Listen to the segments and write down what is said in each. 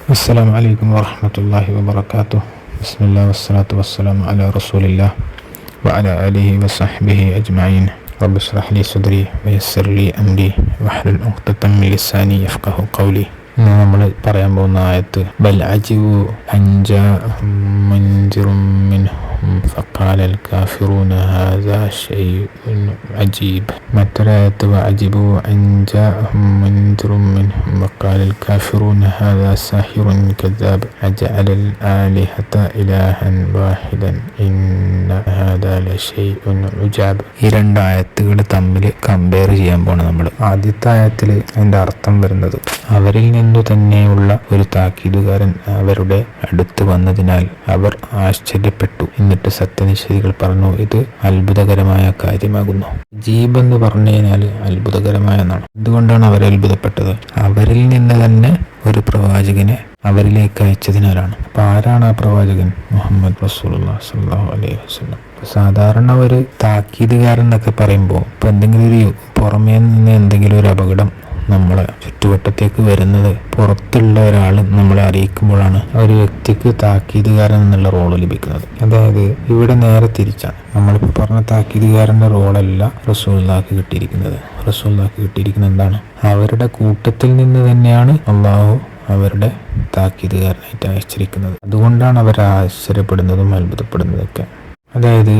السلام عليكم ورحمة الله وبركاته. بسم الله والصلاة والسلام على رسول الله وعلى آله وصحبه أجمعين. رب اشرح لي صدري ويسر لي أمري واحلل عقدة من لساني يفقه قولي. ഇന്ന് നമ്മൾ പറയാൻ പോകുന്ന ആയത്ത് ബൽ അജിബു അൻ ജാഅഹും മുൻദിറും മിൻഹും ഫഖാലൽ കാഫിറൂന ഹാദാ ശൈഉൻ അജീബ്. മറ്റൊരായത്ത് വഅജിബു അൻ ജാഅഹും മുൻദിറും മിൻഹും ഫഖാലൽ കാഫിറൂന ഹാദാ സാഹിറുൻ കദ്ദാബ് അജഅലൽ ആലിഹത ഇലാഹൻ വാഹിദൻ ഇന്ന ഹാദാ ലശൈഉൻ ഉജാബ്. ഈ രണ്ട് ആയത്തുകൾ തമ്മിൽ കമ്പയർ ചെയ്യാൻ പോണ് നമ്മൾ. ആദ്യത്തെ ആയത്തിൽ അതിന്റെ അർത്ഥം വരുന്നത് അവരിൽ നിന്നു തന്നെയുള്ള ഒരു താക്കീതുകാരൻ അവരുടെ അടുത്ത് വന്നതിനാൽ അവർ ആശ്ചര്യപ്പെട്ടു. എന്നിട്ട് സത്യനിഷേധികൾ പറഞ്ഞു, ഇത് അത്ഭുതകരമായ കാര്യമാകുന്നു. ജീബ് എന്ന് പറഞ്ഞു കഴിഞ്ഞാൽ അത്ഭുതകരമായ എന്നാണ്. എന്തുകൊണ്ടാണ് അവർ അത്ഭുതപ്പെട്ടത്? അവരിൽ നിന്ന് തന്നെ ഒരു പ്രവാചകനെ അവരിലേക്ക് അയച്ചതിനാലാണ്. അപ്പൊ ആരാണ് ആ പ്രവാചകൻ? മുഹമ്മദ് റസൂലുള്ളാഹി സ്വല്ലല്ലാഹു അലൈഹി വസല്ലം. സാധാരണ ഒരു താക്കീതുകാരൻ എന്നൊക്കെ പറയുമ്പോൾ ഇപ്പൊ എന്തെങ്കിലും ഒരു പുറമേ നിന്ന് എന്തെങ്കിലും ഒരു അപകടം നമ്മളെ ചുറ്റുവട്ടത്തേക്ക് വരുന്നത് പുറത്തുള്ള ഒരാൾ നമ്മളെ അറിയിക്കുമ്പോഴാണ് ഒരു വ്യക്തിക്ക് താക്കീതുകാരൻ എന്നുള്ള റോള് ലഭിക്കുന്നത്. അതായത് ഇവിടെ നേരെ തിരിച്ചാണ്. നമ്മളിപ്പോൾ പറഞ്ഞ താക്കീതുകാരൻ്റെ റോളല്ല റസൂലുള്ളാഹിക്ക് കിട്ടിയിരിക്കുന്നത്. റസൂലുള്ളാഹിക്ക് കിട്ടിയിരിക്കുന്നത് എന്താണ്? അവരുടെ കൂട്ടത്തിൽ നിന്ന് തന്നെയാണ് അള്ളാഹു അവരുടെ താക്കീതുകാരനായിട്ട് അയച്ചിരിക്കുന്നത്. അതുകൊണ്ടാണ് അവർ ആശ്ചര്യപ്പെടുന്നതും അത്ഭുതപ്പെടുന്നതൊക്കെ. അതായത്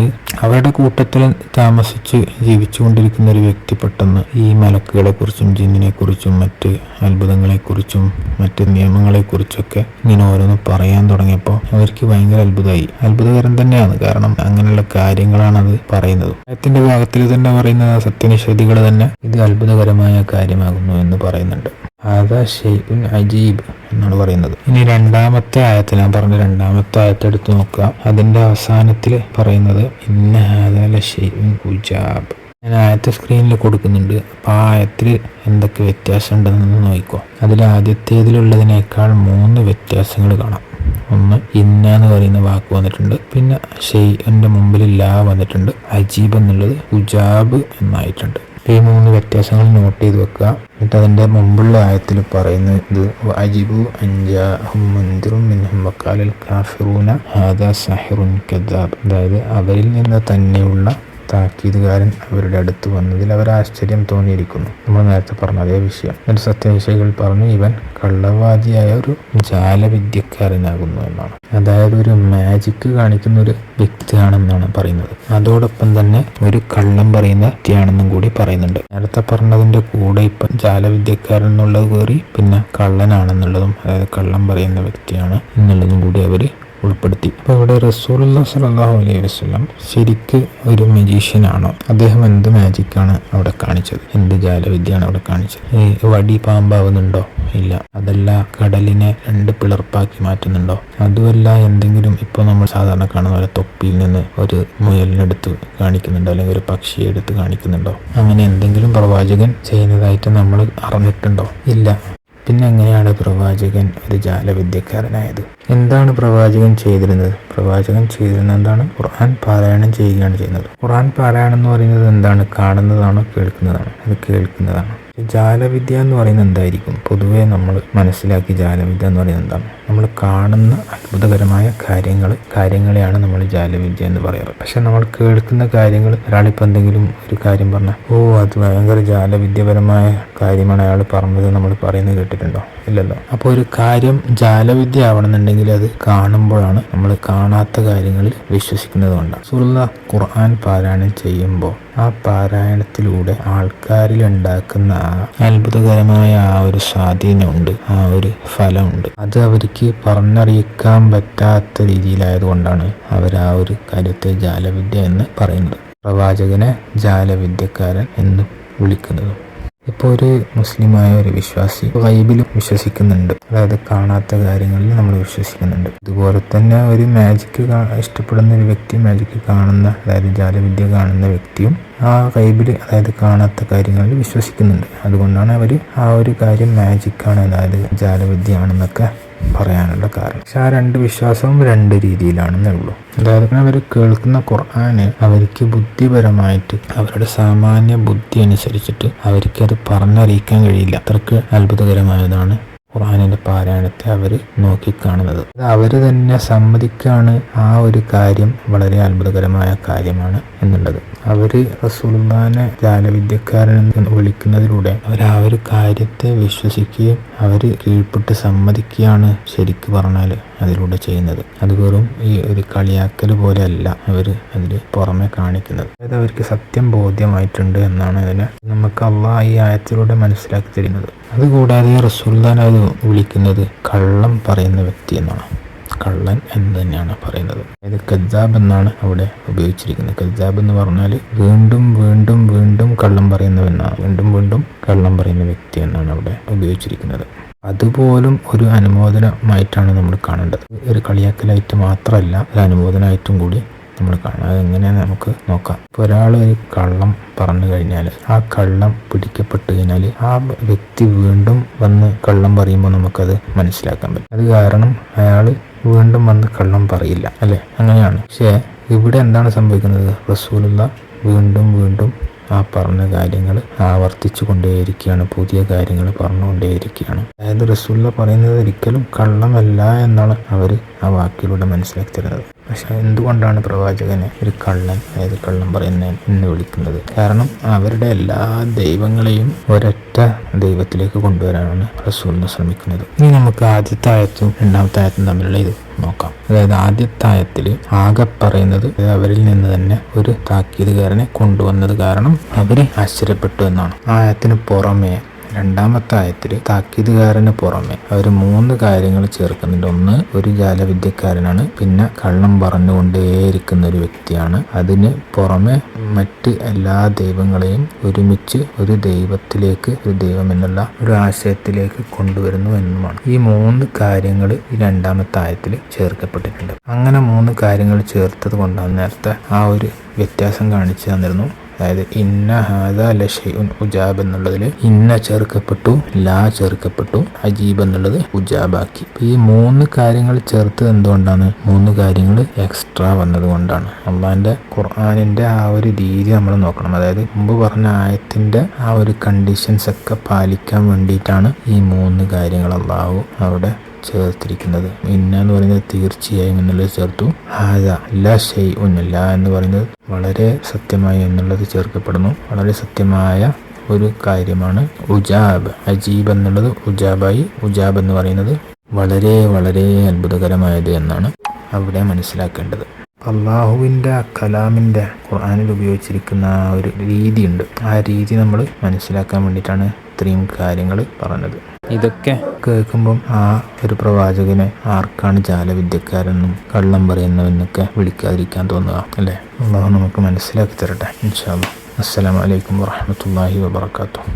അവരുടെ കൂട്ടത്തിൽ താമസിച്ച് ജീവിച്ചുകൊണ്ടിരിക്കുന്ന ഒരു വ്യക്തി പെട്ടെന്ന് ഈ മലക്കുകളെ കുറിച്ചും ജിന്നിനെ കുറിച്ചും മറ്റ് അത്ഭുതങ്ങളെക്കുറിച്ചും മറ്റ് നിയമങ്ങളെക്കുറിച്ചൊക്കെ ഇങ്ങനെ ഓരോന്ന് പറയാൻ തുടങ്ങിയപ്പോൾ അവർക്ക് ഭയങ്കര അത്ഭുതമായി. അത്ഭുതകരം തന്നെയാണ്. കാരണം അങ്ങനെയുള്ള കാര്യങ്ങളാണ് അത് പറയുന്നത്. ആയത്തിന്റെ ഭാഗത്തിൽ തന്നെ പറയുന്നത് സത്യനിഷേധികൾ തന്നെ ഇത് അത്ഭുതകരമായ കാര്യമാകുന്നു എന്ന് പറയുന്നുണ്ട്. ഹാദാ ശൈഉൻ അജീബ് എന്നാണ് പറയുന്നത്. ഇനി രണ്ടാമത്തെ ആയത്ത്, ഞാൻ പറഞ്ഞ രണ്ടാമത്തെ ആയത്ത് എടുത്ത് നോക്കുക. അതിന്റെ അവസാനത്തിൽ പറയുന്നത് ഇന്ന ഹാദാ ലശൈഉൻ ഉജാബ്. ഞാൻ ആയത്ത് സ്ക്രീനിൽ കൊടുക്കുന്നുണ്ട്. അപ്പൊ ആ ആയത്തിൽ എന്തൊക്കെ വ്യത്യാസം ഉണ്ടെന്ന് നോക്കിക്കോ. അതിൽ ആദ്യത്തേതിലുള്ളതിനേക്കാൾ 3 വ്യത്യാസങ്ങൾ കാണാം. ഒന്ന് ഇന്ന എന്ന് പറയുന്ന വാക്ക് വന്നിട്ടുണ്ട്, പിന്നെ ഷെയ്ഇന്റെ മുമ്പിൽ ലാ വന്നിട്ടുണ്ട്, അജീബ് എന്നുള്ളത് ഉജാബ് എന്നായിട്ടുണ്ട്. ഈ 3 വ്യത്യാസങ്ങൾ നോട്ട് ചെയ്ത് വെക്കുക. എന്നിട്ട് അതിന്റെ മുമ്പുള്ള ആയത്തിൽ പറയുന്നത് അജിബു അൻ ജാഅഹും മുൻദിറും മിൻഹും വഖാലൽ കാഫിറൂന ഹാദാ സാഹിറുൻ കദ്ദാബ്. അതായത് അവരിൽ നിന്ന് തന്നെയുള്ള താക്കീതുകാരൻ അവരുടെ അടുത്ത് വന്നതിൽ അവർ ആശ്ചര്യം തോന്നിയിരിക്കുന്നു. നമ്മൾ നേരത്തെ പറഞ്ഞ അതേ വിഷയം. ഒരു സത്യനിഷേധികൾ പറഞ്ഞു ഇവൻ കള്ളവാദിയായ ഒരു ജാലവിദ്യക്കാരനാകുന്നു എന്നാണ്. അതായത് ഒരു മാജിക് കാണിക്കുന്ന ഒരു വ്യക്തിയാണെന്നാണ് പറയുന്നത്. അതോടൊപ്പം തന്നെ ഒരു കള്ളം പറയുന്ന വ്യക്തിയാണെന്നും കൂടി പറയുന്നുണ്ട്. നേരത്തെ പറഞ്ഞതിന്റെ കൂടെ ഇപ്പം ജാലവിദ്യക്കാരൻ എന്നുള്ളത് കയറി പിന്നെ കള്ളനാണെന്നുള്ളതും, അതായത് കള്ളം പറയുന്ന വ്യക്തിയാണ് എന്നുള്ളതും കൂടി അവര് ഉൾപ്പെടുത്തി. അപ്പൊ ഇവിടെ റസൂലുള്ളാഹി സ്വല്ലല്ലാഹു അലൈഹി വസല്ലം ശരിക്ക് ഒരു മജീഷ്യനാണോ? അദ്ദേഹം എന്ത് മാജിക്കാണ് അവിടെ കാണിച്ചത്? എന്ത് ജാലവിദ്യയാണ് അവിടെ കാണിച്ചത്? വടി പാമ്പാവുന്നുണ്ടോ? ഇല്ല. അതല്ല കടലിനെ 2 പിളർപ്പാക്കി മാറ്റുന്നുണ്ടോ? അതുമല്ല എന്തെങ്കിലും ഇപ്പോൾ നമ്മൾ സാധാരണ കാണുന്ന പോലെ തൊപ്പിയിൽ നിന്ന് ഒരു മുയലിനെടുത്ത് കാണിക്കുന്നുണ്ടോ, അല്ലെങ്കിൽ ഒരു പക്ഷിയെ എടുത്ത് കാണിക്കുന്നുണ്ടോ? അങ്ങനെ എന്തെങ്കിലും പ്രവാചകൻ ചെയ്യുന്നതായിട്ട് നമ്മൾ അറിഞ്ഞിട്ടുണ്ടോ? ഇല്ല. പിന്നെ എങ്ങനെയാണ് പ്രവാചകൻ ഒരു ജാലവിദ്യക്കാരനായത്? എന്താണ് പ്രവാചകൻ ചെയ്തിരുന്നത്? പ്രവാചകൻ ചെയ്തിരുന്നത് എന്താണ്? ഖുർആൻ പാരായണം ചെയ്യുകയാണ് ചെയ്യുന്നത്. ഖുർആൻ പാരായണം എന്ന് പറയുന്നത് എന്താണ്? കാണുന്നതാണോ കേൾക്കുന്നതാണോ? അത് കേൾക്കുന്നതാണ്. ജാലവിദ്യ എന്ന് പറയുന്നത് എന്തായിരിക്കും? പൊതുവേ നമ്മൾ മനസ്സിലാക്കി ജാലവിദ്യ എന്ന് പറയുന്നത് എന്താണ്? നമ്മൾ കാണുന്ന അത്ഭുതകരമായ കാര്യങ്ങളെയാണ് നമ്മൾ ജാലവിദ്യ എന്ന് പറയാറ്. പക്ഷെ നമ്മൾ കേൾക്കുന്ന കാര്യങ്ങൾ, ഒരാളിപ്പോൾ എന്തെങ്കിലും ഒരു കാര്യം പറഞ്ഞാൽ അത് ഭയങ്കര ജാലവിദ്യപരമായ കാര്യമാണ് അയാൾ പറഞ്ഞത് നമ്മൾ പറയുന്നത് കേട്ടിട്ടുണ്ടോ? ഇല്ലല്ലോ. അപ്പോൾ ഒരു കാര്യം ജാലവിദ്യ ആവണമെന്നുണ്ടെങ്കിൽ അത് കാണുമ്പോഴാണ്. നമ്മൾ കാണാത്ത കാര്യങ്ങളിൽ വിശ്വസിക്കുന്നത് കൊണ്ടാണ്. റസൂലുള്ളാഹി ഖുർആൻ പാരായണം ചെയ്യുമ്പോൾ ആ പാരായണത്തിലൂടെ ആൾക്കാരിൽ ഉണ്ടാക്കുന്ന ആ അത്ഭുതകരമായ ആ ഒരു സ്വാധീനമുണ്ട്, ആ ഒരു ഫലമുണ്ട്. അത് അവർക്ക് പറഞ്ഞറിയിക്കാൻ പറ്റാത്ത രീതിയിലായതുകൊണ്ടാണ് അവർ ആ ഒരു കാര്യത്തെ ജാലവിദ്യ എന്ന് പറയുന്നത്. പ്രവാചകനെ ജാലവിദ്യക്കാരൻ എന്ന് വിളിക്കുന്നത്. ഇപ്പോൾ ഒരു മുസ്ലിമായ ഒരു വിശ്വാസി ഗൈബിലും വിശ്വസിക്കുന്നുണ്ട്, അതായത് കാണാത്ത കാര്യങ്ങളിൽ നമ്മൾ വിശ്വസിക്കുന്നുണ്ട്. ഇതുപോലെ തന്നെ ഒരു മാജിക് ഇഷ്ടപ്പെടുന്ന ഒരു വ്യക്തി, മാജിക് കാണുന്ന, അതായത് ജാലവിദ്യ കാണുന്ന വ്യക്തിയും ആ ഗൈബിൽ, അതായത് കാണാത്ത കാര്യങ്ങളിൽ വിശ്വസിക്കുന്നുണ്ട്. അതുകൊണ്ടാണ് അവർ ആ ഒരു കാര്യം മാജിക്കാണ്, അതായത് ജാലവിദ്യയാണെന്നൊക്കെ പറയാനുള്ള കാരണം. പക്ഷെ ആ 2 വിശ്വാസവും 2 രീതിയിലാണെന്നേ ഉള്ളൂ. അതായത് അവർ കേൾക്കുന്ന ഖുർആന് അവർക്ക് ബുദ്ധിപരമായിട്ട് അവരുടെ സാമാന്യ ബുദ്ധി അനുസരിച്ചിട്ട് അവർക്ക് അത് പറഞ്ഞറിയിക്കാൻ കഴിയില്ല. അത്രക്ക് അത്ഭുതകരമായതാണ് ഖുർആനിന്റെ പാരായണത്തെ അവർ നോക്കിക്കാണുന്നത്. അവർ തന്നെ സമ്മതിക്കാണ് ആ ഒരു കാര്യം വളരെ അത്ഭുതകരമായ കാര്യമാണ് എന്നുള്ളത്. അവര് റസൂലുള്ളാഹിനെ ജാലവിദ്യക്കാരൻ എന്ന് വിളിക്കുന്നതിലൂടെ അവർ ആ ഒരു കാര്യത്തെ വിശ്വസിക്കുകയും അവര് കീഴ്പ്പെട്ട് സമ്മതിക്കുകയാണ് ശരിക്ക് പറഞ്ഞാൽ അതിലൂടെ ചെയ്യുന്നത്. അത് വെറും ഈ ഒരു കളിയാക്കൽ പോലെ അല്ല അവർ അതിൽ പുറമെ കാണിക്കുന്നത്. അതായത് അവർക്ക് സത്യം ബോധ്യമായിട്ടുണ്ട് എന്നാണ് അതിനെ നമുക്ക് അള്ളാഹ് ഈ ആയത്തിലൂടെ മനസ്സിലാക്കി തരുന്നത്. അതുകൂടാതെ റസൂലുള്ളാഹിനെ അത് വിളിക്കുന്നത് കള്ളം പറയുന്ന വ്യക്തി എന്നാണ്. കള്ളൻ എന്ന് തന്നെയാണ് പറയുന്നത്. അതായത് കദ്ദാബ് എന്നാണ് അവിടെ ഉപയോഗിച്ചിരിക്കുന്നത്. കദ്ദാബ് എന്ന് പറഞ്ഞാൽ വീണ്ടും വീണ്ടും വീണ്ടും കള്ളം പറയുന്നവനാണ്, വീണ്ടും വീണ്ടും കള്ളം പറയുന്ന വ്യക്തി എന്നാണ് അവിടെ ഉപയോഗിച്ചിരിക്കുന്നത്. അതുപോലും ഒരു അനുമോദനമായിട്ടാണ് നമ്മൾ കാണേണ്ടത്. ഒരു കളിയാക്കലായിട്ട് മാത്രമല്ല, ഒരു അനുമോദനമായിട്ടും കൂടി നമ്മൾ കാണാം. അതെങ്ങനെയാണെന്ന് നമുക്ക് നോക്കാം. ഇപ്പോൾ ഒരാൾ ഒരു കള്ളം പറഞ്ഞു കഴിഞ്ഞാൽ, ആ കള്ളം പിടിക്കപ്പെട്ട് കഴിഞ്ഞാൽ ആ വ്യക്തി വീണ്ടും വന്ന് കള്ളം പറയുമ്പോൾ നമുക്കത് മനസ്സിലാക്കാൻ പറ്റും. അത് കാരണം അയാൾ വീണ്ടും വന്ന് കള്ളം പറയില്ല, അല്ലേ? അങ്ങനെയാണ്. പക്ഷേ ഇവിടെ എന്താണ് സംഭവിക്കുന്നത്? റസൂലുള്ളാഹി വീണ്ടും വീണ്ടും ആ പറഞ്ഞ കാര്യങ്ങൾ ആവർത്തിച്ചു കൊണ്ടേയിരിക്കുകയാണ്, പുതിയ കാര്യങ്ങൾ പറഞ്ഞുകൊണ്ടേയിരിക്കുകയാണ്. അതായത് റസൂലുള്ളാഹി പറയുന്നത് ഒരിക്കലും കള്ളമല്ല എന്നാണ് അവർ ആ വാക്കിലൂടെ മനസ്സിലാക്കി തരുന്നത്. പക്ഷെ എന്തുകൊണ്ടാണ് പ്രവാചകനെ ഒരു കള്ളൻ, അതായത് കള്ളം പറയുന്നവൻ എന്ന് വിളിക്കുന്നത്? കാരണം അവരുടെ എല്ലാ ദൈവങ്ങളെയും ഒരൊറ്റ ദൈവത്തിലേക്ക് കൊണ്ടുവരാനാണ് റസൂലുള്ളാഹി ശ്രമിക്കുന്നത്. ഇനി നമുക്ക് ആദ്യത്തെ ആയത്തും രണ്ടാമത്തെ ആയത്തും തമ്മിലുള്ള ഇത് നോക്കാം. അതായത് ആദ്യത്തെ ആയത്തിൽ ആകെ പറയുന്നത് അവരിൽ നിന്ന് തന്നെ ഒരു താക്കീതുകാരനെ കൊണ്ടുവന്നത് കാരണം അവർ ആശ്ചര്യപ്പെട്ടു എന്നാണ്. ആ ആയത്തിന് പുറമെ രണ്ടാമത്തെ ആയത്തിൽ താക്കീതുകാരന് പുറമെ അവർ 3 കാര്യങ്ങൾ ചേർക്കുന്നുണ്ട്. ഒന്ന്, ഒരു ജാലവിദ്യക്കാരനാണ്. പിന്നെ കള്ളം പറഞ്ഞുകൊണ്ടേയിരിക്കുന്ന ഒരു വ്യക്തിയാണ്. അതിന് പുറമെ മറ്റ് എല്ലാ ദൈവങ്ങളെയും ഒരുമിച്ച് ഒരു ദൈവത്തിലേക്ക്, ഒരു ദൈവം എന്നുള്ള ഒരു ആശയത്തിലേക്ക് കൊണ്ടുവരുന്നു എന്നുമാണ്. ഈ 3 കാര്യങ്ങൾ ഈ രണ്ടാമത്തെ ആയത്തിൽ ചേർക്കപ്പെട്ടിട്ടുണ്ട്. അങ്ങനെ 3 കാര്യങ്ങൾ ചേർത്തത് കൊണ്ടാണ് നേരത്തെ ആ ഒരു വ്യത്യാസം കാണിച്ചു തന്നിരുന്നു. അതായത് ഇന്ന ഹാദാ ലശൈഉൻ ഉജാബ് എന്നുള്ളതിൽ ഇന്ന ചേർക്കപ്പെട്ടു, ലാ ചേർക്കപ്പെട്ടു, അജീബ് എന്നുള്ളത് ഉജാബാക്കി. ഈ 3 കാര്യങ്ങൾ ചേർത്തത് എന്തുകൊണ്ടാണ്? 3 കാര്യങ്ങൾ എക്സ്ട്രാ വന്നത് കൊണ്ടാണ്. അള്ളാഹിന്റെ ഖുർആനിന്റെ ആ ഒരു രീതി നമ്മൾ നോക്കണം. അതായത് മുമ്പ് പറഞ്ഞ ആയത്തിന്റെ ആ ഒരു കണ്ടീഷൻസ് ഒക്കെ പാലിക്കാൻ വേണ്ടിയിട്ടാണ് ഈ 3 കാര്യങ്ങൾ അള്ളാഹു അവിടെ ചേർത്തിരിക്കുന്നത്. ഇന്ന എന്ന് പറയുന്നത് തീർച്ചയായും എന്നുള്ളത് ചേർത്തു. ഹാദ ല ശൈഉൻ, ല എന്ന് പറയുന്നത് വളരെ സത്യമായി എന്നുള്ളത് ചേർക്കപ്പെടുന്നു. വളരെ സത്യമായ ഒരു കാര്യമാണ്. ഉജാബ്, അജീബ് എന്നുള്ളത് ഉജാബായി. ഉജാബ് എന്ന് പറയുന്നത് വളരെ വളരെ അത്ഭുതകരമായത് എന്നാണ് അവിടെ മനസ്സിലാക്കേണ്ടത്. അള്ളാഹുവിൻ്റെ കലാമിൻ്റെ ഖുർആനിൽ ഉപയോഗിച്ചിരിക്കുന്ന ആ ഒരു രീതിയുണ്ട്. ആ രീതി നമ്മൾ മനസ്സിലാക്കാൻ വേണ്ടിയിട്ടാണ് ഇത്രയും കാര്യങ്ങൾ പറഞ്ഞത്. ഇതൊക്കെ കേൾക്കുമ്പം ആ ഒരു പ്രവാചകനെ ആർക്കാണ് ജാലവിദ്യക്കാരെന്നും കള്ളം പറയുന്നവെന്നൊക്കെ വിളിക്കാതിരിക്കാൻ തോന്നുക, അല്ലേ? അള്ളാഹു നമുക്ക് മനസ്സിലാക്കി തരട്ടെ. ഇൻഷാ അല്ലാഹ്. അസ്സലാമു അലൈക്കും വറഹ്മത്തുള്ളാഹി വബറകാതുഹു.